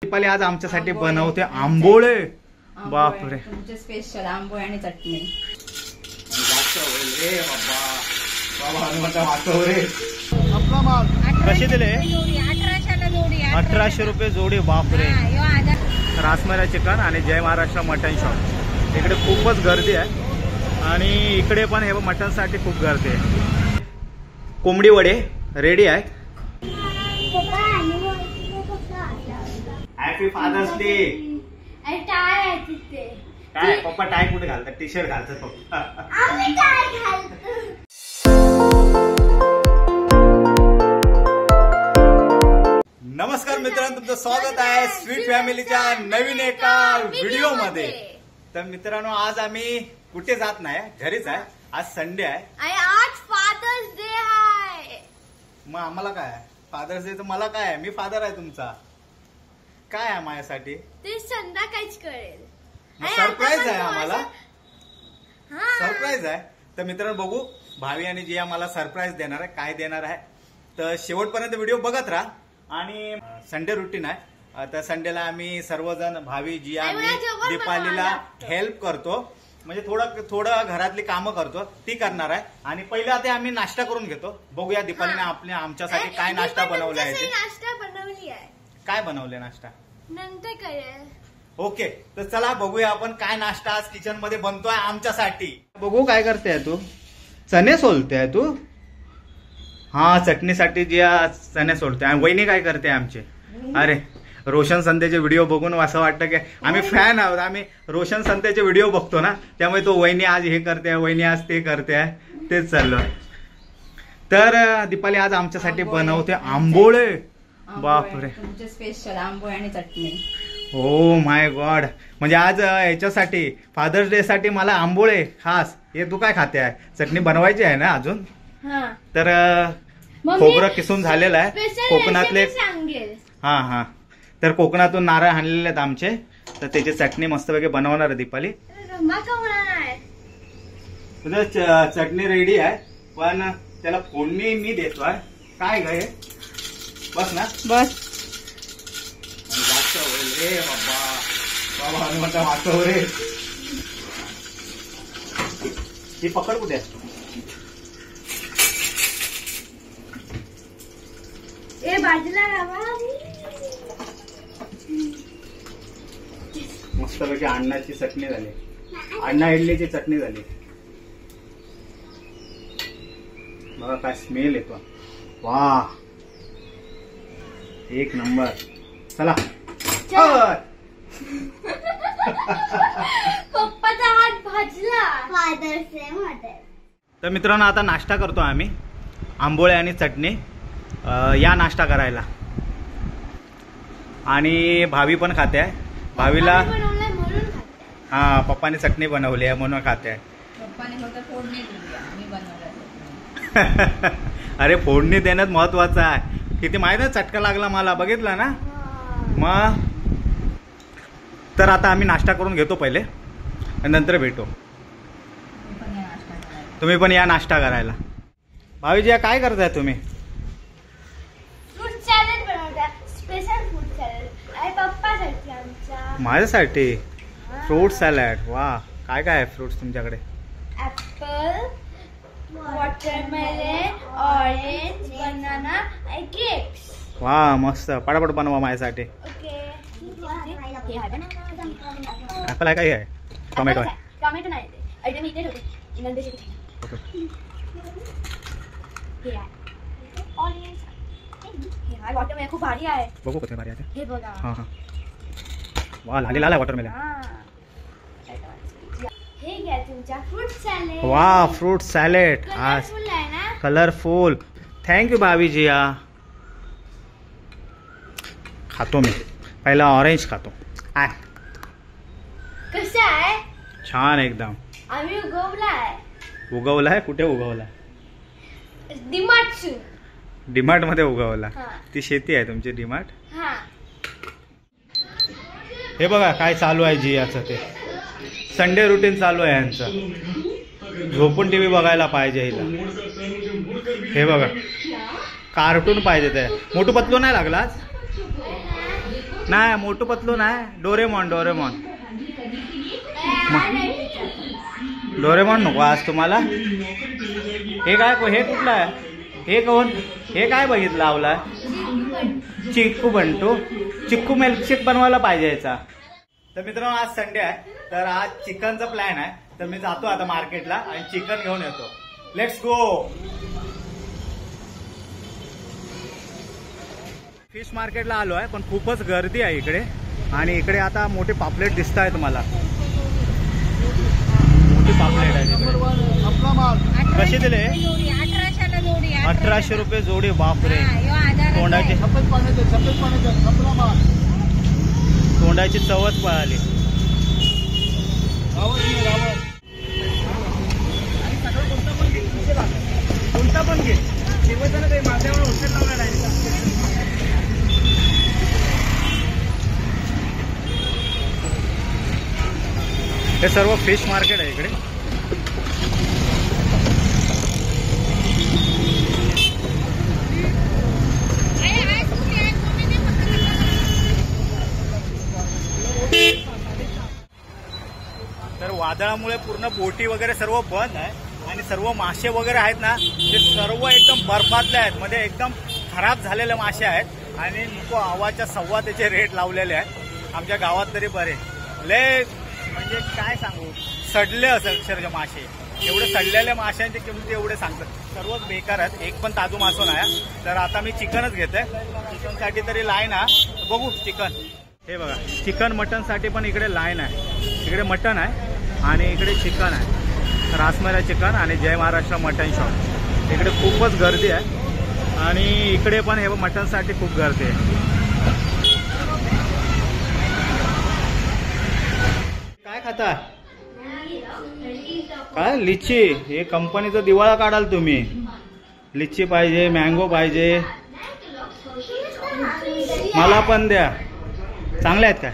दीपाली आज आमच्यासाठी बनवते आंबोळे। बापरे, तुमचे स्पेशल आंबोळे आणि चटणी। कशी दिले? 1800 जोडी। 1800 रुपये जोडी। बापरे। रासमला चिकन आणि जय महाराष्ट्र मटन शॉप इकडे खूपच गर्दी आहे आणि इकडे पण हे मटन साठी खूप गर्दी आहे। कोंबडी वडे रेडी आहेत। Happy father's day. काय पप्पा टाय कुठे घालतात? टी शर्ट घालतात पप्पा। नमस्कार मित्रांनो, तुमचं स्वागत आहे स्वीट फॅमिलीच्या नवीन एका व्हिडिओ मध्ये। तर मित्रांनो, आज आम्ही कुठे जात नाही, घरीच आहे। आज संडे आहे, आज फादर्स डे आहे। मग आम्हाला काय आहे? फादर्स डे तर मला काय आहे, मी फादर आहे तुमचा। काय आहे माझ्यासाठी ते संध्याकाळीच कळेल। सरप्राईज आहे आम्हाला, सरप्राईज आहे। तर मित्रांनो बघू, भावी आणि जिया मला सरप्राईज देणार आहे। काय देणार आहे तर शेवटपर्यंत व्हिडिओ बघत राहा। आणि संडे रुटीन आहे, तर संडेला आम्ही सर्वजण भावी जिया मी दीपालीला हेल्प करतो, म्हणजे थोडं घरातली कामं करतो, ती करणार आहे। आणि पहिला आता आम्ही नाश्ता करून घेतो। बघूया दीपालीने आमच्यासाठी काय नाश्ता बनवला आहे। नाश्ता बनवली आहे। काय बनवले नाश्ता नंतर कळेल। ओके, तर चला बघूया आपण काय नाश्ता आज किचन मध्ये बनतोय आमच्यासाठी। बघू काय करते तू? चणे सोलते तू? हा, चटणीसाठी जी चणे सोलते। आणि वहिनी काय करते आमचे? अरे, रोशन संतेचे व्हिडिओ बघून असं वाटतं की आम्ही फॅन आहोत, आम्ही रोशन संतेचे व्हिडिओ बघतो ना, त्यामुळे तो वहिनी आज हे करते, वहिनी आज ते करते, तेच चाललं। तर दीपाली आज आमच्यासाठी बनवते आंबोळे। बापरे, तुमचे स्पेशल आंबोळे आणि चटणी। ओ माय गॉड, म्हणजे आज याच्यासाठी फादर्स डे साठी मला आंबोळे खास। हे तू काय खाते आहे? चटणी बनवायची आहे ना अजून? तर खोबरं किसून झालेलं आहे कोकणातले। हा, तर कोकणातून नारळ आणलेले आहेत आमचे, तर त्याची चटणी मस्तपैकी बनवणार आहे दीपाली। तुझं चटणी रेडी आहे, पण त्याला फोडणी मी देतोय। काय ग हे? बस ना, बस। रे बाबा हनुमंता वाचव रे। ही पकड कुठे? मस्तपैकी अण्णाची चटणी झाली, अण्णा इडलीची चटणी झाली। बघा काय स्मेल येतो, वा एक नंबर। चला पप्पाचा हात भाजला। तर मित्रांनो, आता नाश्ता करतो आम्ही, आंबोळे आणि चटणी। या नाश्ता करायला, आणि भावी पण खाते आहे। भावीला हा, पप्पाने चटणी बनवली आहे म्हणून खाते आहे। अरे, फोडणी देण्यात महत्वाचं आहे। किती माहिती आहे, चटका लागला मला, बघितला ना मग। तर आता आम्ही नाश्ता करून घेतो पहिले, नंतर भेटू। तुम्ही पण या नाश्ता करायला। भावीजी काय करताय तुम्ही? फ्रूट सॅलड बनवता, स्पेशल फ्रूट सॅलड आहे पप्पासाठी आमच्या। माझ्यासाठी फ्रूट सॅलड? वा, काय काय आहे फ्रुट्स तुमच्याकडे? ऍपल, वॉटरमेलन, ऑरेंज, बनाना आणि ग्रेप्स। वा, मस्त, पटापट बनवा माझ्यासाठी। ऍपल आहे, काय आहे? टोमॅटो आहे? टोमॅटो नाही, आयटम इथे होते इनंदेशी। वॉटरमेलन खूप भारी आहे। बघू कुठे भारी आहे हे बघा। हा हा, वा, लाली लाल आहे वॉटरमेलन। हे घ्या तुमचा फ्रूट सॅलड। वा, फ्रूट सॅलड आज कलरफुल। थँक्यू भावी जिया। खातो मी, पहिला ऑरेंज खातो। कसं आहे? छान एकदम। आम्ही उगवलाय। उगवलाय? कुठे उगवलाय? डीमार्ट मध्ये उगवला? ती शेती आहे तुमची डीमार्ट? हे बघा काय चालू आहे जियाचं, ते संडे रुटीन चालू आहे यांचं। झोपून टीव्ही बघायला पाहिजे हिला। हे बघा, कार्टून पाहिजे। ते मोठू पतलू नाही लागला आज? नाही मोटू पतलू नाही, डोरेमॉन डोरेमॉन डोरेमॉन नको आज तुम्हाला. हे काय हे कुठलं आहे, हे कोण, हे काय बघितलं लावला, चिक्कू बंटू, चिक्कू मिल्कशेक बनवायला पाहिजे याचा. तर मित्रांनो आज संडे आहे, तर आज चिकनचा प्लॅन आहे. तर मी जातो आता मार्केटला आणि चिकन घेऊन येतो. Let's go. फिश मार्केटला आलो आहे, पण खूपच गर्दी आहे इकडे. आणि इकडे आता मोठे पापलेट दिसत आहेत मला, मोठी पापलेट आहे तिकडे. कशी दिले? 1800 रुपये जोडी. बापरे. तोंडाची तोंडाची चवच पळाली. कोणता पण घे, शिवसेना काही माझ्यावर औषध लावणार आहे. हे सर्व फिश मार्केट आहे इकडे. तर वादळामुळे पूर्ण बोटी वगैरे सर्व बंद आहे आणि सर्व मासे वगैरे आहेत ना, ते सर्व एकदम बर्फातले आहेत, म्हणजे एकदम खराब झालेले मासे आहेत. आणि नको आवाच्या सव्वा त्याचे रेट लावलेले आहेत. आमच्या गावात तरी बरे लय, म्हणजे काय सांगू, सडले असेल अक्षरशः मासे. एवढे सडलेल्या माशांची किंमती एवढे सांगतात, सर्वच बेकार आहेत, एक पण ताजू मासो नाही. तर आता मी चिकनच घेते, चिकनसाठी तरी लाईन आहे. बघू चिकन. हे बघा चिकन मटनसाठी पण इकडे लाईन आहे. इकडे मटन आहे आणि इकडे चिकन आहे. रासमेरा चिकन आणि जय महाराष्ट्र मटन शॉप. इकडे खूपच गर्दी आहे आणि इकडे पण हे मटनसाठी खूप गर्दी आहे. काय खाता? काय लिची? हे कंपनीचा दिवाळा काढाल तुम्ही. लिची पाहिजे, मँगो पाहिजे, मला पण द्या. चांगले आहेत काय?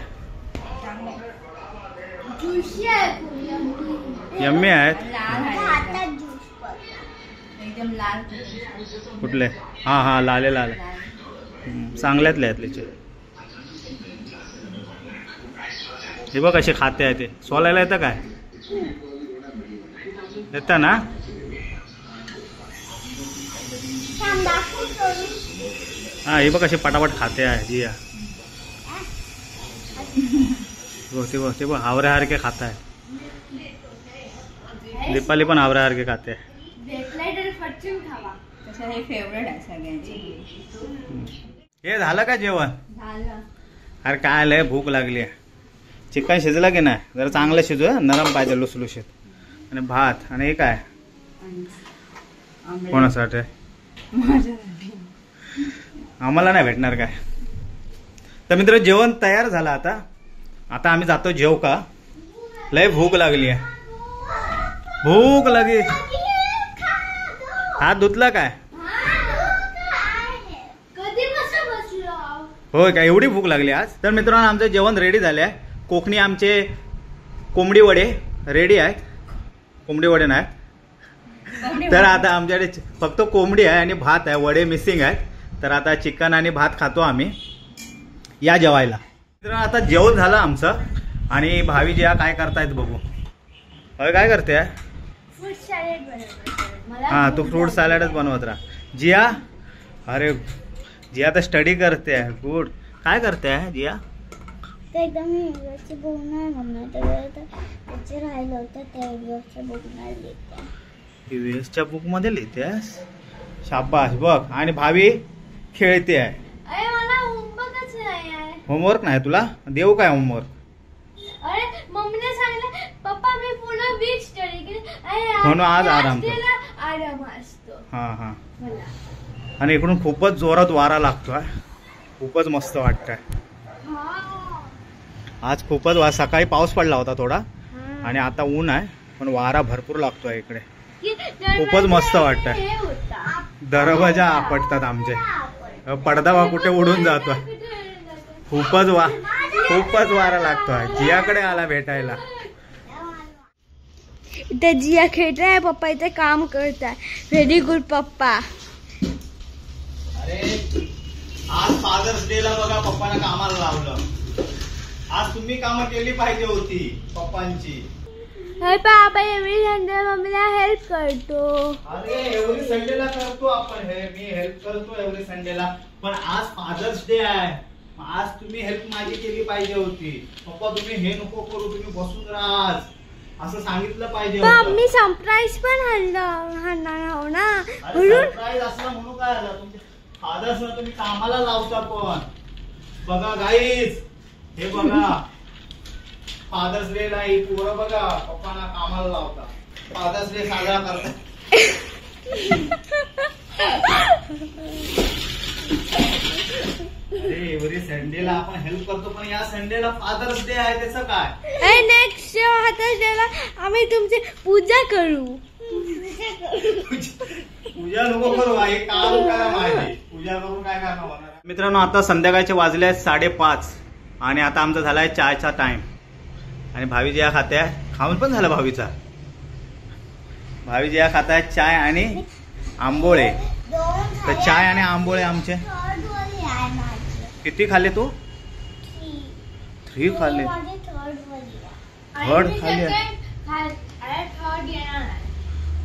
यम्मी आहेत. कुठले? हा हा लाले लाल चांगल्यातले आहेत लिची. हे बघ कसे खाते आहे ते. सोलायला येतं काय? येतं ना? हा हे बघ कसे पटापट खाते आहे जिया. ते बघ हावऱ्यासारखे खात आहे. दीपाली पण हावऱ्यासारखे खाते. हे झालं का जेवण? अरे काय लय भूक लागली आहे. चिकन शिजलं की नाही? जरा चांगलं शिजू, नरम पाहिजे, लुसलुशीत. आणि भात. आणि हे काय कोणासाठी? आम्हाला नाही भेटणार काय? तर मित्र जेवण तयार झालं. आता आम्ही जातो जेव का. लय भूक लागली आहे, भूक लागली. हात धुतला काय? होय काय? एवढी भूक लागली आज. तर मित्रांनो आमचं जेवण रेडी झाले आहे. कोकणी आमचे कोंबडी वडे रेडी आहेत. कोंबडी वडे नाहीत, तर आता आमच्याकडे फक्त कोंबडी आहे आणि भात आहे, वडे मिसिंग आहेत. तर आता चिकन आणि भात खातो आम्ही. या जेवायला. मित्रांनो आता जेवण झालं आमचं आणि भावी जिया काय करतायत बघू. अरे काय करते? फ्रूट सॅलेड बनवते. हा तू फ्रूट सॅलडच बनवत राहा जिया. अरे जिया तर स्टडी करते आहे. गुड. काय करते आहे जिया? एकदम युएसचे बुक नाही मम्मी, त्याचे राहिलं होतं त्या युएसच्या बुक नाही लिहिते. युएसच्या बुक मध्ये लिहितेस? शाबास. बघ. आणि भावी खेळते आहे. अरे मला होमवर्कच नाही आहे. होमवर्क नाही तुला? देऊ काय होमवर्क? अरे मम्मीने सांगितलं पप्पा मी पूर्ण वीक स्टडी केली म्हणून आज आराम असतो. हा हा. आणि इकडून खूपच जोरात वारा लागतोय, खूपच मस्त वाटतंय आज. खूपच सकाळी पाऊस पडला होता थोडा आणि आता ऊन आहे, पण वारा भरपूर लागतोय इकडे. खूपच मस्त वाटतंय. दरवाजा आपटतात आमचे. पडदा कुठे उडून जातोय. खूपच वारा लागतोय. जियाकडे आला भेटायला. इथे जिया खेळताय, पप्पा इथे काम करताय. व्हेरी गुड पप्पा. आज फादर्स डे ला बघा पप्पाने कामाला लावलं. आज तुम्ही कामं केली पाहिजे होती पप्पांची. पापा एव्हरी संडे मम्मीला हेल्प करतो. अरे एव्हरी संडेला करतो आपण हे. मी हेल्प करतो एव्हरी संडेला. पण आज फादर्स डे आहे. आज तुम्ही हेल्प माझी केली पाहिजे होती. पप्पा तुम्ही हे नको करू, तुम्ही बसून राहा आज, असं सांगितलं पाहिजे होतं. मी सरप्राईज पण हाणणार हो ना. सरप्राईज असला म्हणून काय झालं. तुमच्या फादर्सला तुम्ही कामाला लावता. पण बघा गाईज, हे बघा फादर्स डे ला ही पोरं बघा पप्पांना कामाला लावता. फादर्स डे साजरा करतात. अरे एव्हरी संडेला आपण हेल्प करतो, पण या संडेला फादर्स डे आहे, त्याचं काय. नेक्स्ट फादर्स डे ला आम्ही तुमची पूजा करू. पूजा नको करू, हे काम करा माझी. पूजा करून काय करणार होणार. मित्रांनो आता संध्याकाळचे वाजले आहेत 5:30 आणि आता आमचा झालाय चायचा टाइम. आणि भावी या खात्या खाऊन पण झाला भावीचा. भावी या खाताय चाय आणि आंबोळे. तर चाय आणि आंबोळे आमचे किती खाल्ले तू. 3 खाल्ले. थर्ड खाल्ले.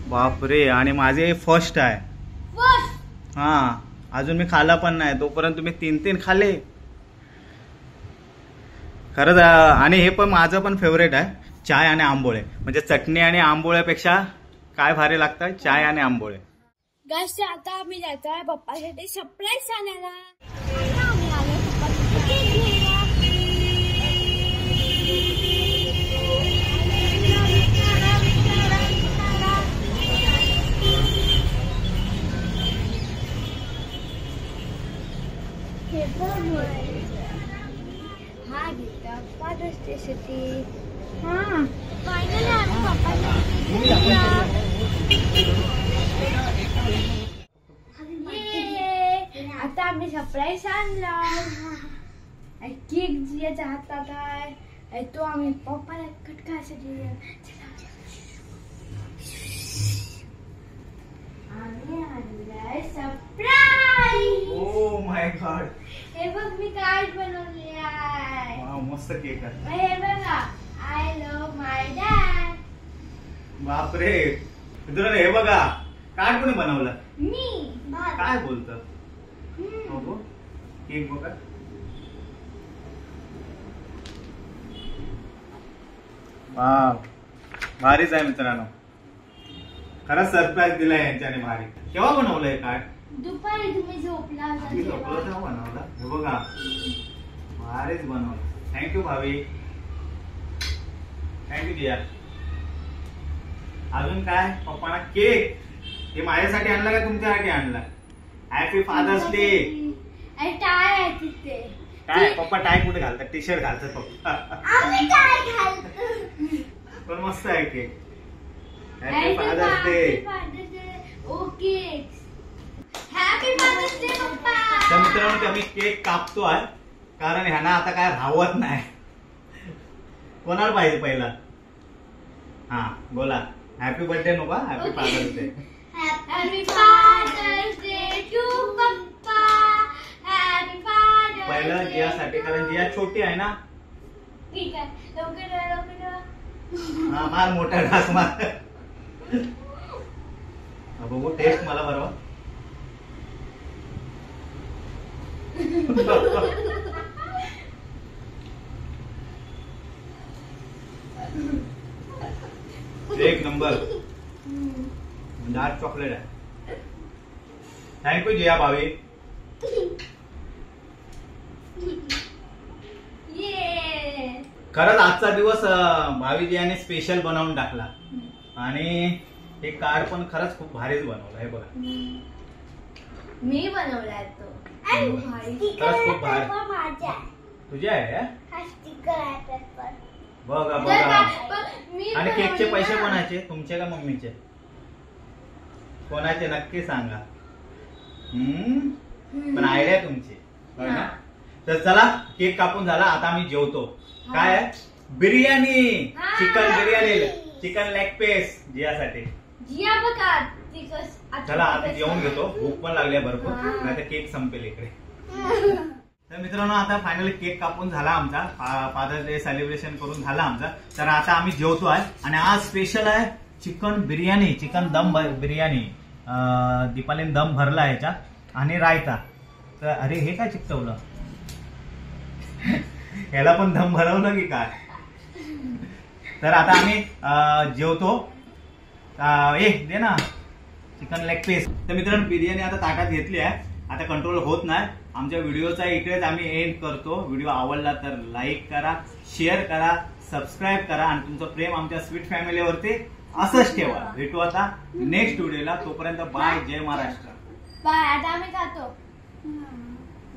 बापरे. आणि माझे फर्स्ट आहे. हा अजून मी खाल्ला पण नाही. तोपर्यंत तुम्ही 3 खाल्ले. खरंच. आणि हे पण माझं पण फेवरेट आहे, चाय आणि आंबोळे. म्हणजे चटणी आणि आंबोळ्यापेक्षा काय भारी लागतं, चाय आणि आंबोळे. गाईस आता आम्ही जातोय पप्पासाठी सरप्राईज आणायला. हा घेता फादर्स डे साठी. हा फायनली आम्ही पप्पाला आता आम्ही सरप्राईज आणला. केक जियाच्या हातात आहे तो आम्ही पप्पाला कट करायसाठी आम्ही आणलाय सरप्राईज. Oh my God. हे बघ मी कार्ड बनवले आहे. वाव मस्त केक आहे. हे बघा आय लव्ह माय डॅड. बापरे. मित्रांनो हे बघा कार्ड कोणी बनवलं. मी. काय बोलतं. बघू केक बघा. वाव भारीच आहे मित्रांनो. खरंच सरप्राईज दिलाय यांच्याने भारी. केव्हा बनवलंय कार्ड. दुपारी तुम्ही झोपला होता मी झोपलो तेव्हा बनवला. हे बघा भारीच बनवलं. थँक्यू भावी. थँक्यू दिया. अजून काय पप्पाना केक. हे माझ्यासाठी आणला का तुमच्यासाठी आणला. Happy father's day. टाय आहे तिथे. काय पप्पा टाय कुठे घालतात. टी शर्ट घालतात पप्पा. आम्ही टाय घालतो. पण मस्त आहे cake. Happy father's day. Okay happy father's day पप्पा. तर मित्रांनो आम्ही केक कापतोय कारण ह्यांना आता काय राहवत नाही. कोणाला पाहिजे पहिला. हा बोला. हॅपी बर्थडे नको. Happy father's day. Happy father's day to पप्पा. Happy father's. पहिलं जियासाठी कारण जिया छोटी आहे ना. ठीक आहे लवकर लवकर. हा मार मोठा घास मार. बघू टेस्ट मला बरोबर. एक नंबर. डार्क चॉकलेट आहे. थँक्यू जिया भावी. खरंच आजचा दिवस भावीजीयाने स्पेशल बनवून टाकला. आणि हे कार्ड पण खरंच खूप भारीच बनवलं. हे बघा मी बनवलाय तो. खरंच खूप भारी. तुझे आहे बघा बघा. आणि केकचे पैसे कोणाचे. तुमचे का मम्मीचे. कोणाचे नक्की सांगा. पण आयडिया तुमची. तर चला केक कापून झाला. आता आम्ही जेवतो. काय आहे biryani. Chicken biryani. Chicken leg piece जियासाठी. जिया बघा. चला आता जेवून घेतो. भूक पण लागली भरपूर. नाही तर केक संपेल इकडे. तर मित्रांनो आता फायनली केक कापून झाला आमचा, फादर्स डे सेलिब्रेशन करून झाला आमचा. तर आता आम्ही जेवतो आहे आणि आज स्पेशल आहे चिकन बिर्याणी, चिकन दम बिर्याणी. दीपालीने दम भरला याच्यात आणि रायता. तर अरे हे काय चिकटवलं, याला पण दम भरवलं की काय. तर आता आम्ही जेवतो. दे ना चिकन लेग पीस. तर मित्रांनो बिर्याणी आता ताटात घेतली आहे, आता कंट्रोल होत नाही. आमच्या व्हिडिओचा इकडेच आम्ही एंड करतो. व्हिडिओ आवडला तर लाईक करा, शेअर करा, सबस्क्राईब करा आणि तुमचं प्रेम आमच्या स्वीट फॅमिलीवरती असंच ठेवा. भेटू आता नेक्स्ट व्हिडिओला. तोपर्यंत बाय, जय महाराष्ट्र. बाय. आता आम्ही खातो.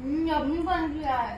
मी बनली आहे.